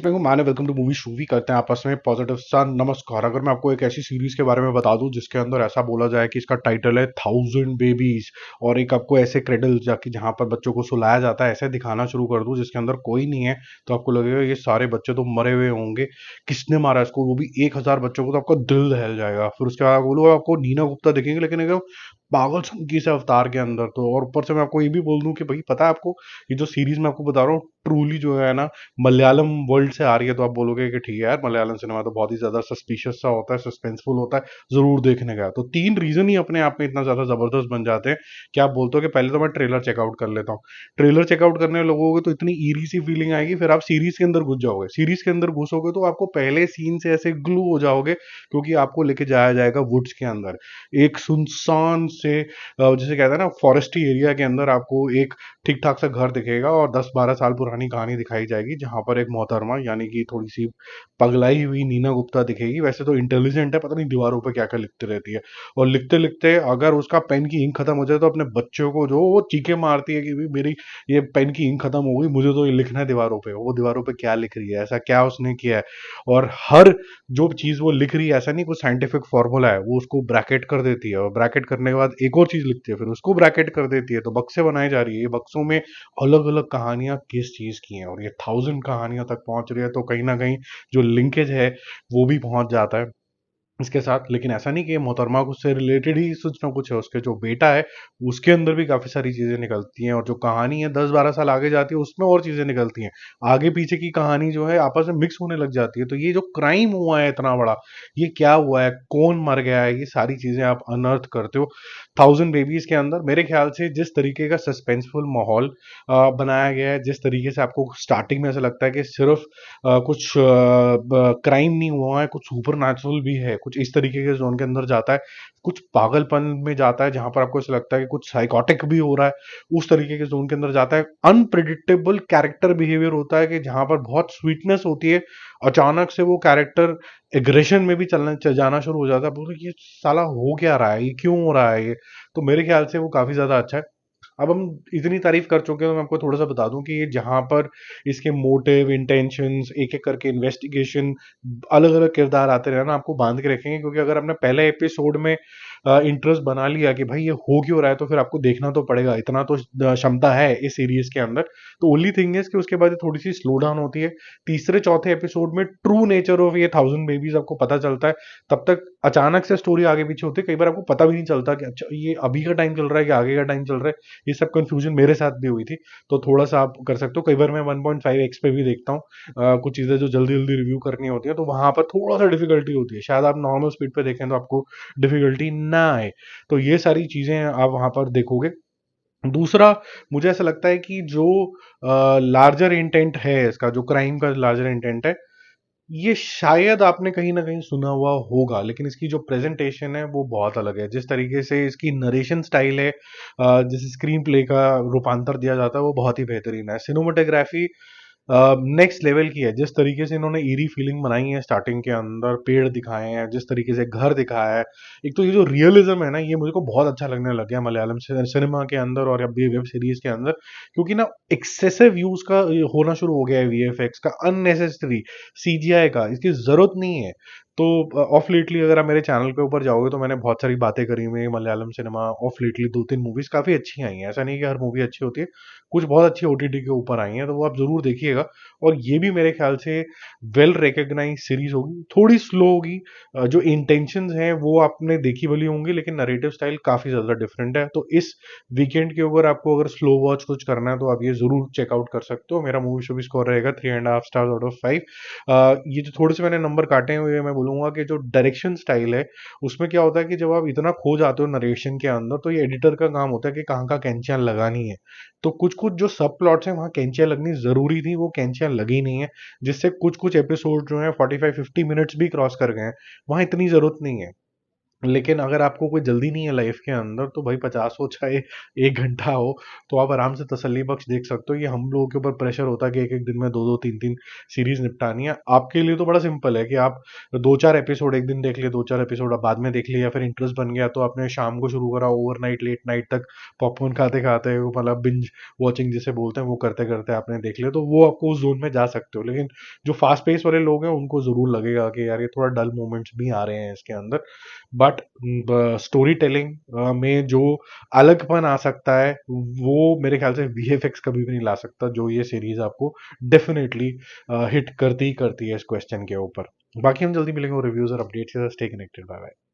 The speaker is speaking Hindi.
माने वेलकम टू मूवी शूवी करते हैं आपस में पॉजिटिव सा नमस्कार। अगर मैं आपको एक ऐसी सीरीज के बारे में बता दूं जिसके अंदर ऐसा बोला जाए कि इसका टाइटल है 1000 बेबीज, और एक आपको ऐसे क्रेडल जाके जहां पर बच्चों को सुलाया जाता है ऐसे दिखाना शुरू कर दूं जिसके अंदर कोई नहीं है, तो आपको लगेगा ये सारे बच्चे तो मरे हुए होंगे, किसने मारा इसको, वो भी 1000 बच्चों को, तो आपका दिल दहल जाएगा। फिर उसके बाद बोलो आपको नीना गुप्ता दिखेंगे, लेकिन एकदम पागल संकी से अवतार के अंदर। तो और ऊपर से मैं आपको ये भी बोल दूं कि भाई पता है आपको, ये जो सीरीज मैं आपको बता रहा हूँ ट्रूली जो है ना मलयालम वर्ल्ड से आ रही है। तो आप बोलोगे कि ठीक है यार, मलयालम सिनेमा तो बहुत ही ज्यादा सस्पिशियस सा होता है, सस्पेंसफुल होता है, जरूर देखने का। तो 3 रीजन ही अपने आप में इतना ज्यादा जबरदस्त बन जाते हैं कि आप बोलते हो कि पहले तो मैं ट्रेलर चेकआउट कर लेता हूँ। ट्रेलर चेकआउट करने लगोगे तो इतनी ईरी सी फीलिंग आएगी, फिर आप सीरीज के अंदर घुस जाओगे। सीरीज के अंदर घुसोगे तो आपको पहले सीन से ऐसे ग्लू हो जाओगे, क्योंकि आपको लेके जाया जाएगा वुड्स के अंदर, एक सुनसान से जिसे कहते हैं ना फॉरेस्टी एरिया के अंदर। आपको एक ठीक ठाक सा घर दिखेगा और 10-12 साल पुरानी कहानी दिखाई जाएगी, जहां पर एक मोहतरमा यानी कि थोड़ी सी पगलाई हुई नीना गुप्ता दिखेगी। वैसे तो इंटेलिजेंट है, पता नहीं दीवारों पे क्या क्या लिखते रहती है, और लिखते लिखते अगर उसका पेन की इंक खत्म हो जाए तो अपने बच्चों को जो वो चीखे मारती है कि भाई मेरी ये पेन की इंक खत्म हो गई, मुझे तो ये लिखना है दीवारों पे। वो दीवारों पे क्या लिख रही है, ऐसा क्या उसने किया है, और हर जो चीज वो लिख रही है ऐसा नहीं कुछ साइंटिफिक फॉर्मूला है, वो उसको ब्रैकेट कर देती है, और ब्रैकेट करने के बाद एक और चीज लिखती है, फिर उसको ब्रैकेट कर देती है। तो बक्से बनाई जा रही है, ये बक्सों में अलग अलग कहानियां किस चीज की हैं, और ये 1000 कहानियां तक पहुंच रही है। तो कहीं ना कहीं जो लिंकेज है वो भी पहुंच जाता है इसके साथ। लेकिन ऐसा नहीं कि मोहतरमा से रिलेटेड ही कुछ ना कुछ है, उसके जो बेटा है उसके अंदर भी काफी सारी चीजें निकलती हैं, और जो कहानी है 10-12 साल आगे जाती है उसमें और चीजें निकलती हैं। आगे पीछे की कहानी जो है आपस में मिक्स होने लग जाती है। तो ये जो क्राइम हुआ है इतना बड़ा, ये क्या हुआ है, कौन मर गया है, ये सारी चीजें आप अनर्थ करते हो 1000 बेबीज के अंदर। मेरे ख्याल से जिस तरीके का सस्पेंसफुल माहौल बनाया गया है, जिस तरीके से आपको स्टार्टिंग में ऐसा लगता है कि सिर्फ कुछ क्राइम नहीं हुआ है, कुछ सुपर नेचुरल भी है, कुछ इस तरीके के जोन के अंदर जाता है, कुछ पागलपन में जाता है जहां पर आपको ऐसा लगता है कि कुछ साइकोटिक भी हो रहा है, उस तरीके के जोन के अंदर जाता है। अनप्रिडिक्टेबल कैरेक्टर बिहेवियर होता है कि जहां पर बहुत स्वीटनेस होती है, अचानक से वो कैरेक्टर एग्रेशन में भी जाना शुरू हो जाता है। बोलो ये साला हो क्या रहा है, ये क्यों हो रहा है ये। तो मेरे ख्याल से वो काफी ज्यादा अच्छा है। अब हम इतनी तारीफ कर चुके हैं तो मैं आपको थोड़ा सा बता दूं कि ये जहां पर इसके मोटिव, इंटेंशंस, एक एक करके इन्वेस्टिगेशन, अलग अलग किरदार आते रहे ना, आपको बांध के रखेंगे। क्योंकि अगर आपने पहले एपिसोड में इंटरेस्ट बना लिया कि भाई ये हो क्यों रहा है, तो फिर आपको देखना तो पड़ेगा, इतना तो क्षमता है इस सीरीज के अंदर। तो ओनली थिंग इज कि उसके बाद ये थोड़ी सी स्लो डाउन होती है। तीसरे चौथे एपिसोड में ट्रू नेचर ऑफ ये 1000 बेबीज आपको पता चलता है। तब तक अचानक से स्टोरी आगे पीछे होती है, कई बार आपको पता भी नहीं चलता कि अच्छा ये अभी का टाइम चल रहा है कि आगे का टाइम चल रहा है। ये सब कंफ्यूजन मेरे साथ भी हुई थी। तो थोड़ा सा आप कर सकते हो, कई बार मैं 1.5x पे भी देखता हूँ कुछ चीजें जो जल्दी जल्दी रिव्यू करनी होती है, तो वहां पर थोड़ा सा डिफिकल्टी होती है। शायद आप नॉर्मल स्पीड पे देखें तो आपको डिफिकल्टी ना आए। तो ये सारी चीजें आप वहां पर देखोगे। दूसरा, मुझे ऐसा लगता है कि जो लार्जर इंटेंट है इसका, जो क्राइम का लार्जर इंटेंट है, ये शायद आपने कहीं ना कहीं सुना हुआ होगा, लेकिन इसकी जो प्रेजेंटेशन है वो बहुत अलग है। जिस तरीके से इसकी नरेशन स्टाइल है, जिस स्क्रीन प्ले का रूपांतर दिया जाता है, वो बहुत ही बेहतरीन है। सिनेमाटोग्राफी नेक्स्ट लेवल की है। जिस तरीके से इन्होंने ईरी फीलिंग बनाई है, स्टार्टिंग के अंदर पेड़ दिखाए हैं, जिस तरीके से घर दिखाया है, एक तो ये जो रियलिज्म है ना, ये मुझे को बहुत अच्छा लगने लग गया मलयालम सिनेमा के अंदर और अब ये वेब सीरीज के अंदर। क्योंकि ना एक्सेसिव यूज का ये होना शुरू हो गया है, वीएफएक्स का, अननेसेसरी सीजीआई का, इसकी जरूरत नहीं है। तो ऑफ लेटली अगर आप मेरे चैनल के ऊपर जाओगे तो मैंने बहुत सारी बातें करी हुई है Malayalam cinema. Of lately 2-3 movies काफी अच्छी आई हैं, ऐसा नहीं कि हर मूवी अच्छी होती है, कुछ बहुत अच्छी ओटीटी के ऊपर आई हैं, तो वो आप जरूर देखिएगा। और ये भी मेरे ख्याल से वेल रिकग्नाइज सीरीज होगी, थोड़ी स्लो होगी, जो इंटेंशंस हैं वो आपने देखी भली होंगी, लेकिन नरेटिव स्टाइल काफी ज्यादा डिफरेंट है। तो इस वीकेंड के ऊपर आपको अगर स्लो वॉच कुछ करना है तो आप ये जरूर चेकआउट कर सकते हो। मेरा मूवी शो भी स्कोर रहेगा 3.5 स्टार आउट ऑफ 5। ये जो थोड़े से मैंने नंबर काटे हुए हैं, मैं बोलूंगा कि जो डायरेक्शन स्टाइल है उसमें क्या होता है कि जब आप इतना खो जाते हो नरेशन के अंदर, तो ये एडिटर का काम होता है कि कहाँ का कैंचियां लगानी है। तो कुछ कुछ जो सब प्लॉट्स हैं वहां कैंचियां लगनी जरूरी थी, वो कैंचियां लगी नहीं है, जिससे कुछ कुछ एपिसोड जो है 45-50 मिनट्स भी क्रॉस कर गए हैं, वहां इतनी जरूरत नहीं है। लेकिन अगर आपको कोई जल्दी नहीं है लाइफ के अंदर तो भाई 50 हो चाहे 1 घंटा हो, तो आप आराम से तसल्ली बख्श देख सकते हो। ये हम लोगों के ऊपर प्रेशर होता है कि एक एक दिन में दो दो तीन तीन सीरीज निपटानी है। आपके लिए तो बड़ा सिंपल है कि आप दो चार एपिसोड एक दिन देख लिए, दो चार एपिसोड आप बाद में देख लिए, या फिर इंटरेस्ट बन गया तो आपने शाम को शुरू करा, ओवरनाइट लेट नाइट तक पॉपकॉर्न खाते खाते, वो मतलब बिंज वॉचिंग जिसे बोलते हैं, वो करते करते आपने देख लिया, तो वो आपको उस जोन में जा सकते हो। लेकिन जो फास्ट पेस वाले लोग हैं उनको जरूर लगेगा कि यार ये थोड़ा डल मोमेंट्स भी आ रहे हैं इसके अंदर। बट स्टोरी टेलिंग में जो अलगपन आ सकता है, वो मेरे ख्याल से वीएफएक्स कभी भी नहीं ला सकता, जो ये सीरीज आपको डेफिनेटली हिट करती ही करती है इस क्वेश्चन के ऊपर। बाकी हम जल्दी मिलेंगे रिव्यूज और अपडेट्स के साथ। Stay connected, bye bye.